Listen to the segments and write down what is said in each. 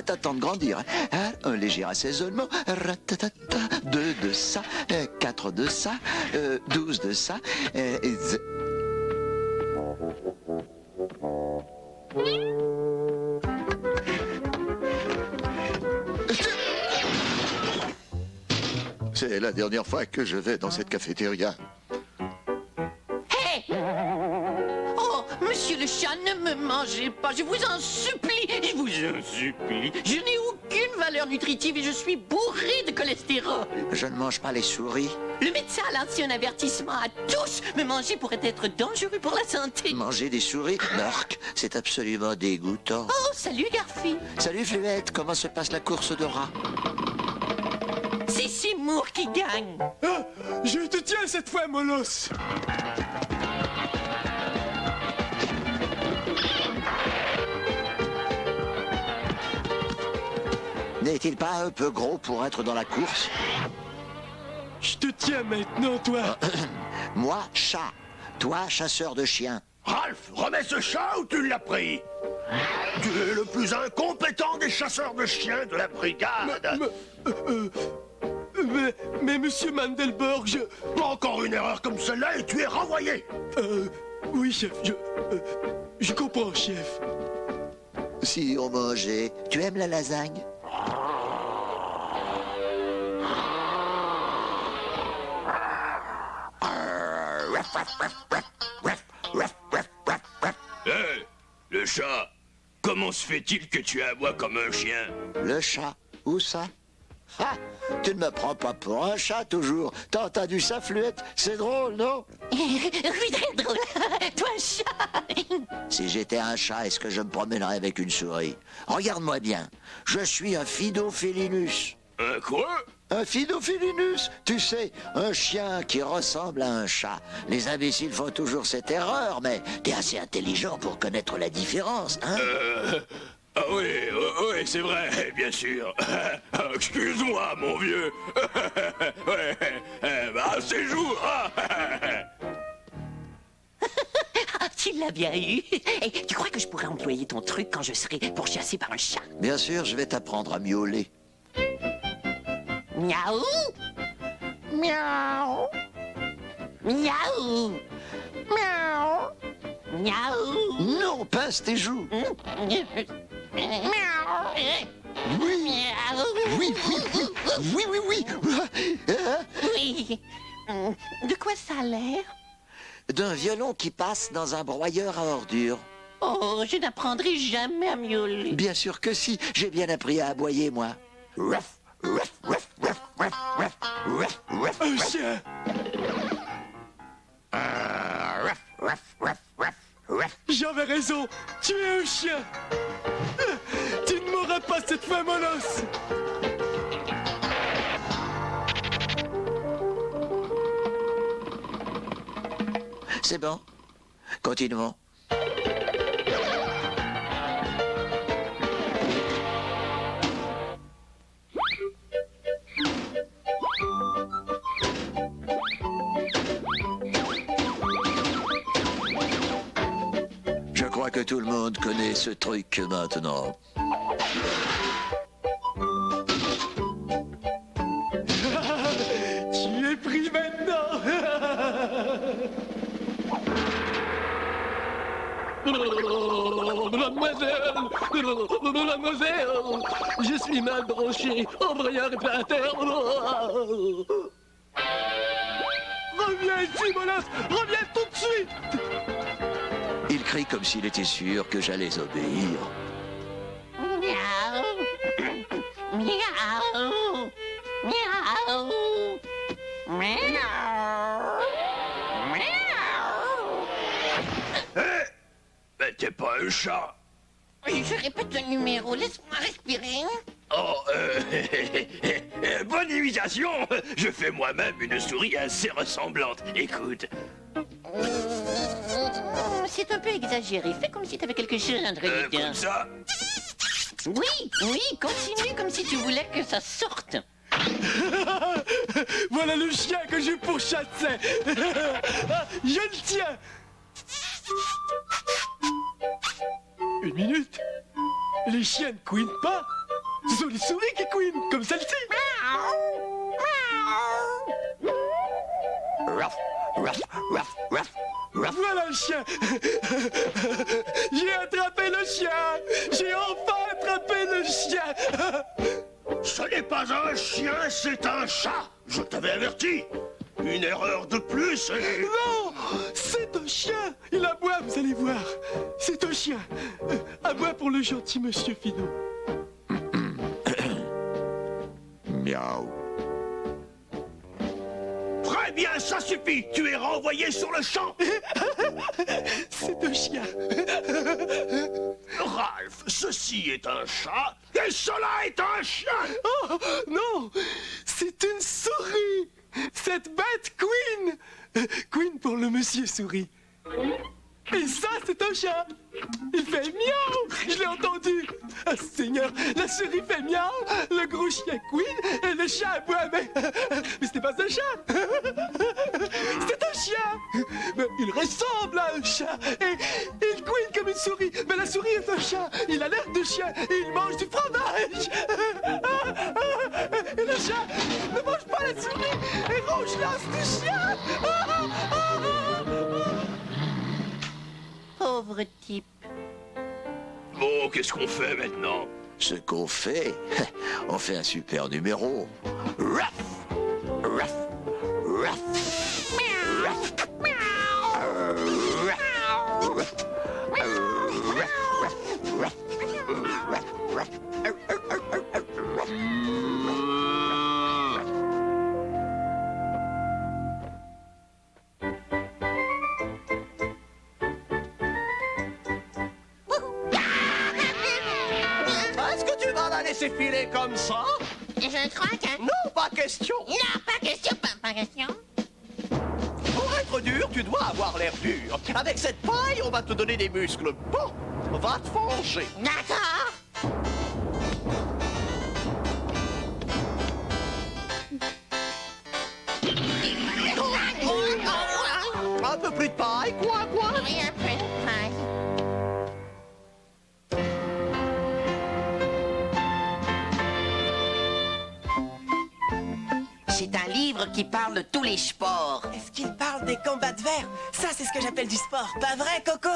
t'attends de grandir. Hein. Un léger assaisonnement. Ratatata. 2 de ça, 4 de ça, 12 de ça. C'est la dernière fois que je vais dans cette cafétéria. Hé! Oh, monsieur le chat, ne me mangez pas, je vous en supplie, je vous en supplie. Je n'ai aucune valeur nutritive et je suis bourré de cholestérol. Je ne mange pas les souris. Le médecin a lancé un avertissement à tous. Me manger pourrait être dangereux pour la santé. Manger des souris? Marc, c'est absolument dégoûtant. Oh, salut Garfi. Salut Fluette, comment se passe la course de rats? C'est Seymour qui gagne. Ah, je te tiens cette fois, Molosse. N'est-il pas un peu gros pour être dans la course? Je te tiens maintenant, toi. Moi, chat. Toi, chasseur de chiens. Ralph, remets ce chat ou tu l'as pris? Tu es le plus incompétent des chasseurs de chiens de la brigade. Mais monsieur Mandelberg, Encore une erreur comme celle-là et tu es renvoyé. Oui, chef, je comprends, chef. Si on mangeait... Tu aimes la lasagne? Hé, le chat, comment se fait-il que tu aboies comme un chien? Le chat? Où ça? Ah! Tu ne me prends pas pour un chat, toujours. T'as entendu ça, Fluette? C'est drôle, non? Oui, très drôle. Toi, un chat. Si j'étais un chat, est-ce que je me promènerais avec une souris? Regarde-moi bien. Je suis un Phydofelinus. Un quoi? Un Phydofelinus, tu sais, un chien qui ressemble à un chat. Les imbéciles font toujours cette erreur, mais t'es assez intelligent pour connaître la différence, hein? Ah oui, oui, c'est vrai, bien sûr. Excuse-moi, mon vieux. Ouais, bah, c'est jour. Tu l'as bien eu. Et tu crois que je pourrais employer ton truc quand je serai pourchassé par un chat? Bien sûr, je vais t'apprendre à miauler. Miaou! Miaou! Miaou! Miaou! Miaou! Non, pince tes joues. Miaou! Oui, oui, oui, oui, oui, oui, oui. Oui. De quoi ça a l'air? D'un violon qui passe dans un broyeur à ordures. Oh, je n'apprendrai jamais à miauler. Bien sûr que si, j'ai bien appris à aboyer, moi. Un chien. J'avais raison, tu es un chien. Tu ne m'auras pas cette fois, Molosse. C'est bon. Continuons. Je crois que tout le monde connaît ce truc maintenant. Tu es pris maintenant. Mademoiselle, je suis mal branché, embrayeur réparateur. Reviens ici, Molosse, reviens tout de suite. Il crie comme s'il était sûr que j'allais obéir. Miaou! Miaou! Miaou! Miaou! Miaou! Mais t'es pas un chat. Je répète le numéro, laisse-moi respirer. Oh, bonne imitation. Je fais moi-même une souris assez ressemblante. Écoute. C'est un peu exagéré. Fais comme si t'avais quelque chose entre les Comme dents. ça. Oui, oui, continue comme si tu voulais que ça sorte. Voilà le chien que je pourchassais. Je le tiens. Une minute. Les chiens ne couinent pas. Ce sont les souris qui couinent, comme celle-ci. Ruff, ruff, ruff, ruff, ruff. Voilà le chien. J'ai attrapé le chien. J'ai enfin attrapé le chien. Ce n'est pas un chien, c'est un chat. Je t'avais averti. Une erreur de plus et... Non, c'est un chien. Il aboie, vous allez voir. C'est un chien. Aboie pour le gentil monsieur Finot. Miaou. Très bien, ça suffit. Tu es renvoyé sur le champ. C'est un chien. Ralph, ceci est un chat et cela est un chien. Oh, non, c'est une souris. Cette bête Queen. Queen pour le monsieur souris. Et ça, c'est un chat. Il fait miaou. Je l'ai entendu. Ah, Seigneur, la souris fait miaou, le gros chien Queen et le chat aboie. Mais c'était pas un chat. C'est un chien. Mais il ressemble à un chat. Et il queen comme une souris. Mais la souris est un chat. Il a l'air de chien et il mange du fromage. Et le chat ne mange pas la souris et ronge l'as du chien. Pauvre type. Bon, qu'est-ce qu'on fait maintenant? Ce qu'on fait, on fait un super numéro. Ruff, ruff, ruff, ruff, Est-ce que tu vas la laisser filer comme ça? Je crois que... Non, pas question. Non, pas question, pas question. Pour être dur, tu dois avoir l'air dur. Avec cette paille, on va te donner des muscles. Bon, va te venger. D'accord. Un peu plus de paille, quoi. Oui, un peu de paille. C'est un livre qui parle de tous les sports. Est-ce qu'il parle des combats de verre? Ça, c'est ce que j'appelle du sport. Pas vrai, Coco?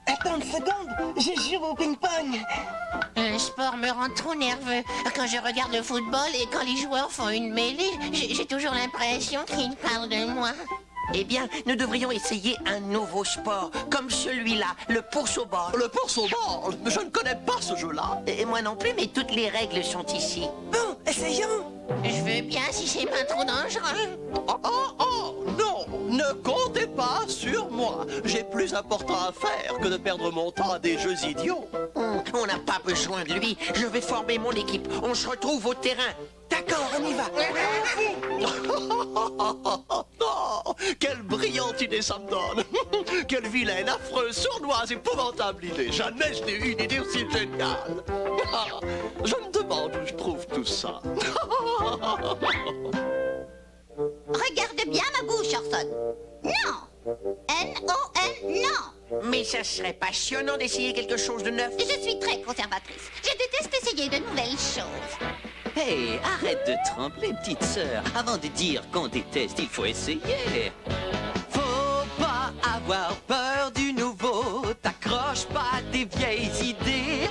Attends une seconde, je joue au ping-pong. Le sport me rend trop nerveux. Quand je regarde le football et quand les joueurs font une mêlée, j'ai toujours l'impression qu'ils parlent de moi. Eh bien, nous devrions essayer un nouveau sport, comme celui-là, le course au bord. Le course au bord, je ne connais pas ce jeu-là. Et moi non plus, mais toutes les règles sont ici. Bon, essayons. Je veux bien si c'est pas trop dangereux. Oh, non, ne comptez pas sur moi. J'ai plus important à faire que de perdre mon temps à des jeux idiots. On n'a pas besoin de lui. Je vais former mon équipe. On se retrouve au terrain. D'accord, on y va. Oh, quelle brillante idée ça me donne. Quelle vilaine, affreuse, sournoise, épouvantable idée. Jamais je n'ai eu une idée aussi géniale. Je me demande où je trouve tout ça. Regarde bien ma bouche, Orson. Non. N-O-N, non. Mais ça serait passionnant d'essayer quelque chose de neuf. Je suis très conservatrice. Je déteste essayer de nouvelles choses. Hey, arrête de trembler, petite sœur. Avant de dire qu'on déteste, il faut essayer. Faut pas avoir peur du nouveau. T'accroches pas à tes vieilles idées.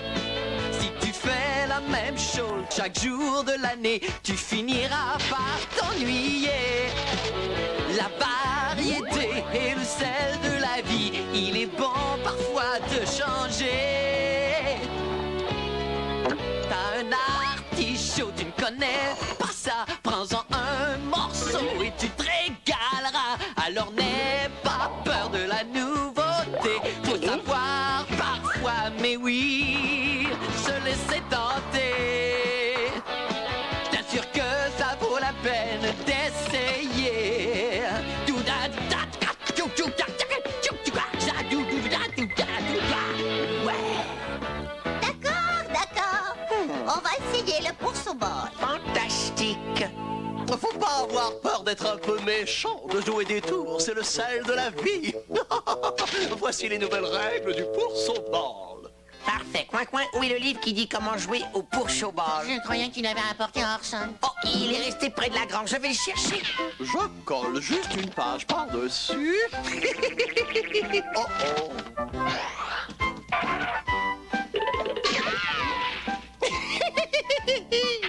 Si tu fais la même chose chaque jour de l'année, tu finiras par t'ennuyer. La variété et le sel de la vie, il est bon parfois de changer. T'as un artichaut, tu ne connais pas ça. Prends-en un morceau et tu te régaleras. Alors n'aie pas peur de la nouveauté. Faut savoir parfois, mais oui, se laisser tenter. Je t'assure que ça vaut la peine d'essayer. D'accord. On va essayer le course au bord. Fantastique. Faut pas avoir peur d'être un peu méchant, de jouer des tours, c'est le sel de la vie. Voici les nouvelles règles du course au ball. Pas Parfait. Coin, coin, où est le livre qui dit comment jouer au pourchaud-ball? Je croyais qu'il avait apporté Orson. Oh, il est resté près de la grange. Je vais le chercher. Je colle juste une page par-dessus. Oh oh.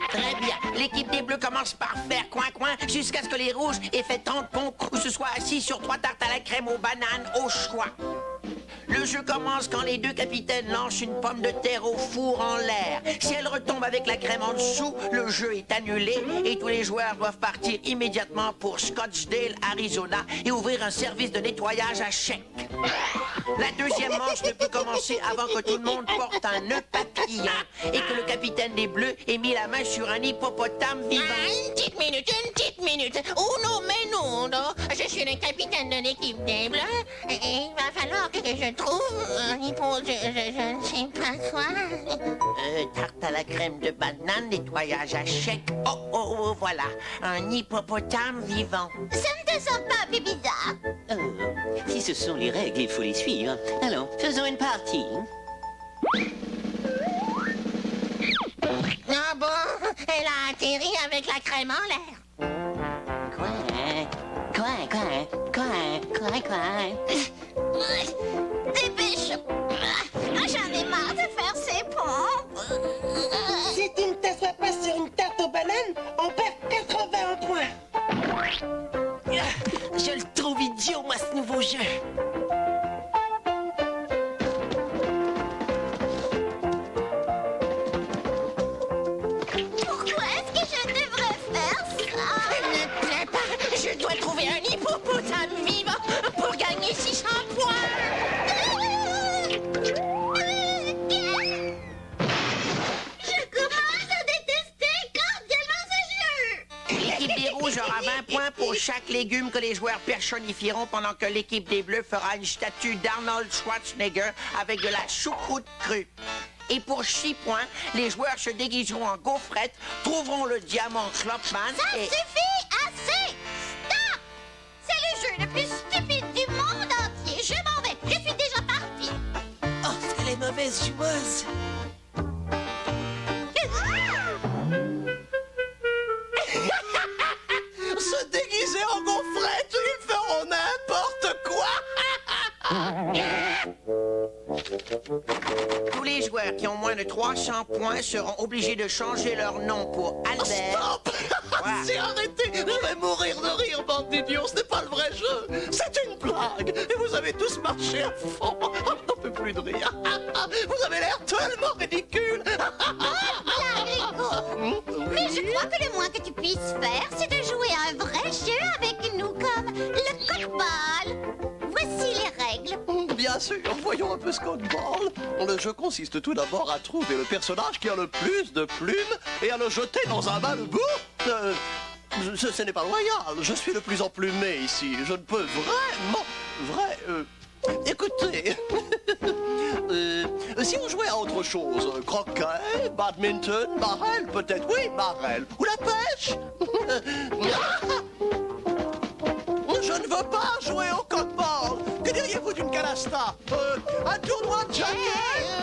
Très bien. L'équipe des Bleus commence par faire coin-coin jusqu'à ce que les Rouges aient fait tant de ponts ou se soient assis sur 3 tartes à la crème aux bananes au choix. Le jeu commence quand les deux capitaines lancent une pomme de terre au four en l'air. Si elle retombe avec la crème en dessous, le jeu est annulé et tous les joueurs doivent partir immédiatement pour Scottsdale, Arizona et ouvrir un service de nettoyage à chèque. La deuxième manche ne peut commencer avant que tout le monde porte un nœud papillon et que le capitaine des Bleus ait mis la main sur un hippopotame vivant. Une petite minute. Oh non, mais non, non. Je suis le capitaine de l'équipe des Bleus. Et il va falloir que je trouve un hippo, je ne sais pas quoi. Tarte à la crème de banane, nettoyage à chèque. Oh, voilà, un hippopotame vivant. Ça ne te semble pas un peu bizarre? Si ce sont les règles, il faut les suivre. Allons, faisons une partie. Ah bon? Elle a atterri avec la crème en l'air. Quoi? Dépêche! J'en ai marre de faire ces pompes. Si tu ne t'assois pas sur une tarte aux bananes, on perd 81 points. Je le trouve idiot, moi, ce nouveau jeu. Pourquoi est-ce que je devrais faire ça? Ne te plaît pas, je dois trouver un hippopotame vivant pour gagner 600 points. Je commence à détester cordialement ce jeu. L'équipe des Rouges aura 20 points pour chaque légume que les joueurs personnifieront pendant que l'équipe des Bleus fera une statue d'Arnold Schwarzenegger avec de la choucroute crue. Et pour 6 points, les joueurs se déguiseront en gaufrettes, trouveront le diamant Klopman Ça et... suffit, assez. Stop! C'est le jeu le plus stupide du monde entier. Je m'en vais, je suis déjà partie. Oh, qu'elle est mauvaise joueuse. Se déguiser en gonfrette, ils feront n'importe quoi. Tous les joueurs qui ont moins de 300 points seront obligés de changer leur nom pour Albert. Stop. Quoi? C'est arrêté. Je vais mourir de rire, bande d'idiots. Ce n'est pas le vrai jeu. C'est une blague. Et vous avez tous marché à fond. Je n'en peux plus de rire. Vous avez l'air tellement ridicule. Mais je crois que le moins que tu puisses faire, c'est de jouer à un vrai jeu avec nous, comme le coq-ball. Voici les règles. Bien sûr, voyons un peu ce qu'on ball. Le jeu consiste tout d'abord à trouver le personnage qui a le plus de plumes et à le jeter dans un bas debout. Ce n'est pas loyal. Je suis le plus emplumé ici. Je ne peux écoutez, si vous jouez à autre chose, croquet, badminton, marelle peut-être, oui, marelle, ou la pêche. Je ne veux pas jouer au coq-ball. Que diriez-vous d'une canasta? Un tournoi de jacket?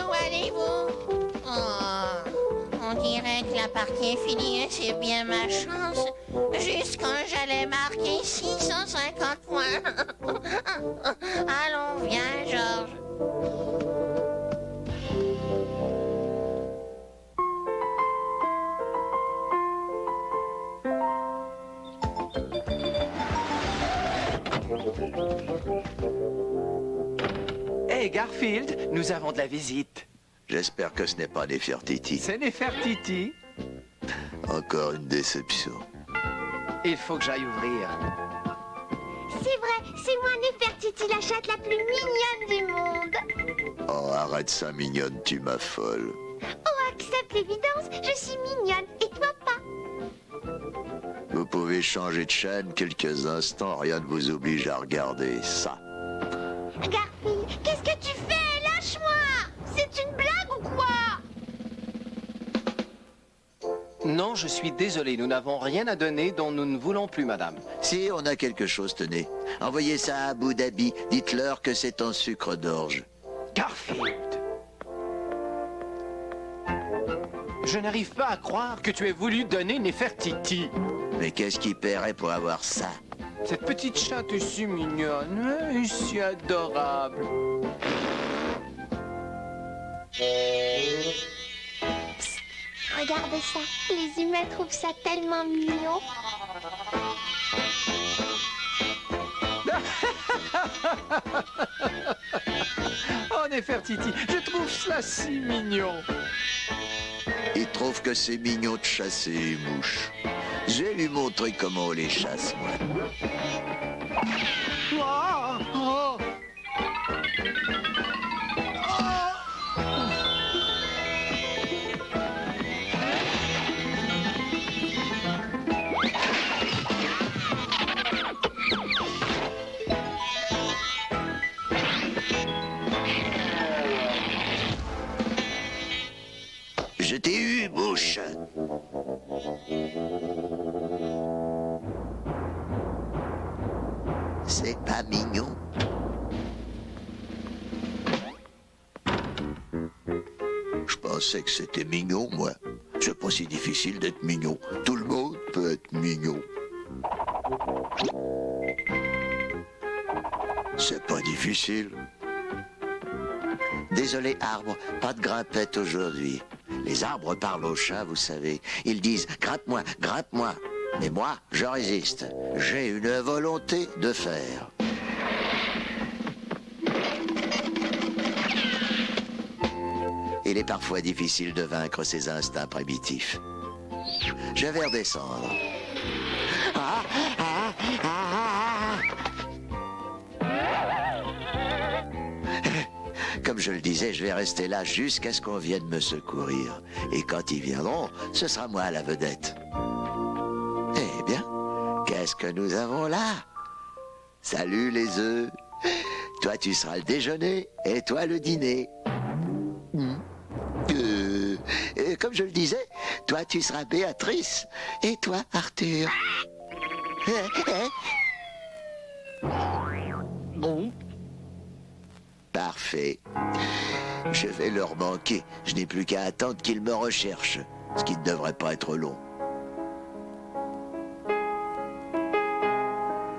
Où allez-vous? Oh, on dirait que la partie est finie, c'est bien ma chance. Juste quand j'allais marquer 650 points. Allons, viens, Georges. Hey Garfield, nous avons de la visite. J'espère que ce n'est pas Nefertiti. C'est Nefertiti. Encore une déception. Il faut que j'aille ouvrir. C'est vrai, c'est moi Nefertiti, la chatte la plus mignonne du monde. Oh, arrête ça, mignonne, tu m'affoles. Oh, accepte l'évidence, je suis mignonne, et toi pas. Vous pouvez changer de chaîne quelques instants, rien ne vous oblige à regarder ça. Garfield, qu'est-ce que tu fais? Lâche-moi! C'est une blague ou quoi? Non, je suis désolé, nous n'avons rien à donner dont nous ne voulons plus, madame. Si, on a quelque chose, tenez. Envoyez ça à Abu Dhabi. Dites-leur que c'est en sucre d'orge. Garfield. Je n'arrive pas à croire que tu aies voulu donner Néfertiti. Mais qu'est-ce qu'il paierait pour avoir ça? Cette petite chatte est si mignonne, et si adorable. Regardez ça, les humains trouvent ça tellement mignon. Oh Néfertiti, je trouve cela si mignon. Il trouve que c'est mignon de chasser les mouches. Je vais lui montrer comment on les chasse, moi. Oh, oh. Je t'ai eu, mouche. C'est pas mignon. Je pensais que c'était mignon, moi. C'est pas si difficile d'être mignon. Tout le monde peut être mignon. C'est pas difficile. Désolé, arbre, pas de grimpette aujourd'hui. Les arbres parlent aux chats, vous savez. Ils disent « grimpe-moi, grimpe-moi ». Mais moi, je résiste. J'ai une volonté de faire. Il est parfois difficile de vaincre ses instincts primitifs. Je vais redescendre. Ah, ah, ah, ah. Comme je le disais, je vais rester là jusqu'à ce qu'on vienne me secourir. Et quand ils viendront, ce sera moi la vedette. Eh bien, qu'est-ce que nous avons là? Salut les œufs. Toi, tu seras le déjeuner et toi le dîner. Comme je le disais, toi, tu seras Béatrice et toi, Arthur. Bon. Parfait. Je vais leur manquer. Je n'ai plus qu'à attendre qu'ils me recherchent, ce qui ne devrait pas être long.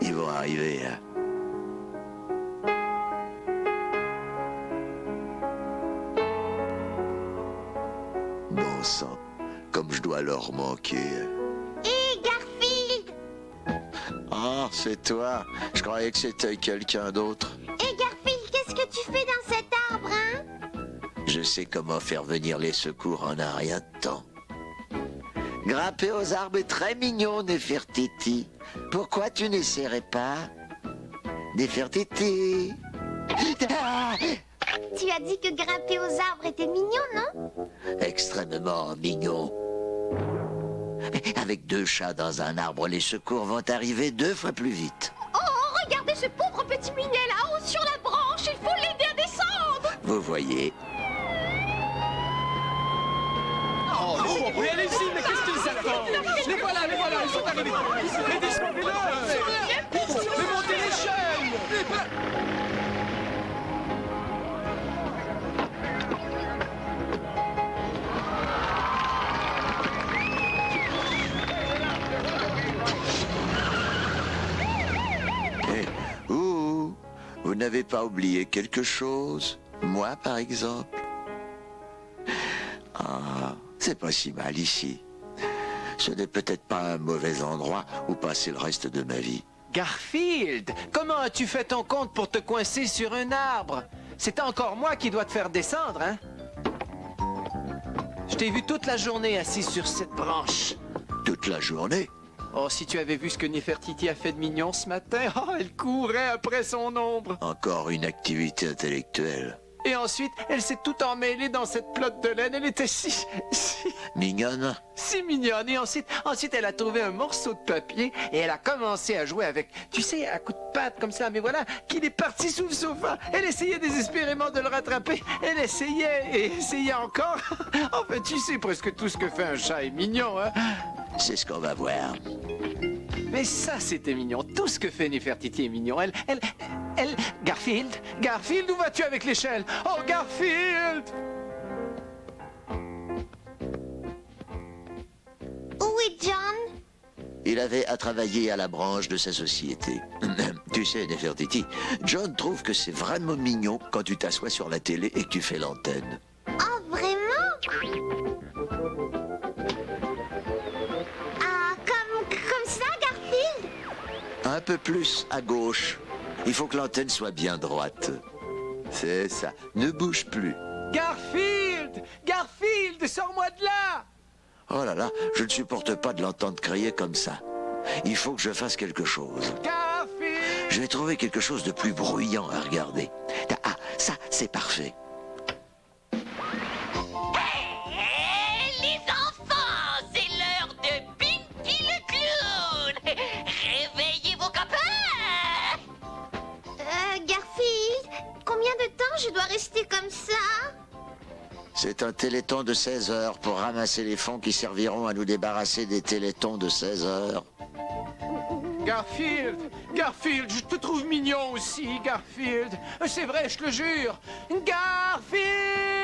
Ils vont arriver, hein. Bon sang, comme je dois leur manquer. Hé, Garfield! Ah, c'est toi. Je croyais que c'était quelqu'un d'autre. Hé, Garfield, qu'est-ce que tu fais dans cet arbre, hein? Je sais comment faire venir les secours en un rien de temps. Grimper aux arbres est très mignon, Néfertiti. Pourquoi tu n'essaierais pas? Néfertiti. Ah! Tu as dit que grimper aux arbres était mignon, non? Extrêmement mignon. Avec 2 chats dans un arbre, les secours vont arriver 2 fois plus vite. Oh, regardez ce pauvre petit minet là-haut sur la branche. Il faut l'aider à descendre. Vous voyez. Oh, mais allez-y, mais qu'est-ce qu'ils attendent? Les voilà, ils sont arrivés. Mais descendez-le. Mais montez l'échelle. Vous n'avez pas oublié quelque chose? Moi, par exemple? Ah, c'est pas si mal ici. Ce n'est peut-être pas un mauvais endroit où passer le reste de ma vie. Garfield, comment as-tu fait ton compte pour te coincer sur un arbre? C'est encore moi qui dois te faire descendre, hein? Je t'ai vu toute la journée assis sur cette branche. Toute la journée? Oh, si tu avais vu ce que Néfertiti a fait de mignon ce matin, oh, elle courait après son ombre. Encore une activité intellectuelle. Et ensuite, elle s'est tout emmêlée dans cette pelote de laine. Elle était si mignonne. Si mignonne. Et ensuite, elle a trouvé un morceau de papier et elle a commencé à jouer avec, tu sais, à coups de patte comme ça. Mais voilà, qu'il est parti sous le sofa. Elle essayait désespérément de le rattraper. Elle essayait et essayait encore. Enfin, tu sais presque tout ce que fait un chat est mignon, hein? C'est ce qu'on va voir. Mais ça, c'était mignon. Tout ce que fait Néfertiti est mignon. Elle... Garfield, où vas-tu avec l'échelle? Oh, Garfield! Il avait à travailler à la branche de sa société. Tu sais, Nefertiti, John trouve que c'est vraiment mignon quand tu t'assois sur la télé et que tu fais l'antenne. Oh, vraiment? Ah, comme ça, Garfield? Un peu plus à gauche. Il faut que l'antenne soit bien droite. C'est ça. Ne bouge plus. Garfield! Garfield, sors-moi de là! Oh là là, je ne supporte pas de l'entendre crier comme ça. Il faut que je fasse quelque chose. Garfield! Je vais trouver quelque chose de plus bruyant à regarder. Ah, ça, c'est parfait. Les enfants, c'est l'heure de Pinky le clown. Réveillez vos copains. Garfield, combien de temps je dois rester comme ça? C'est un téléthon de 16 heures pour ramasser les fonds qui serviront à nous débarrasser des téléthons de 16 heures. Garfield! Garfield, je te trouve mignon aussi, Garfield. C'est vrai, je te le jure. Garfield!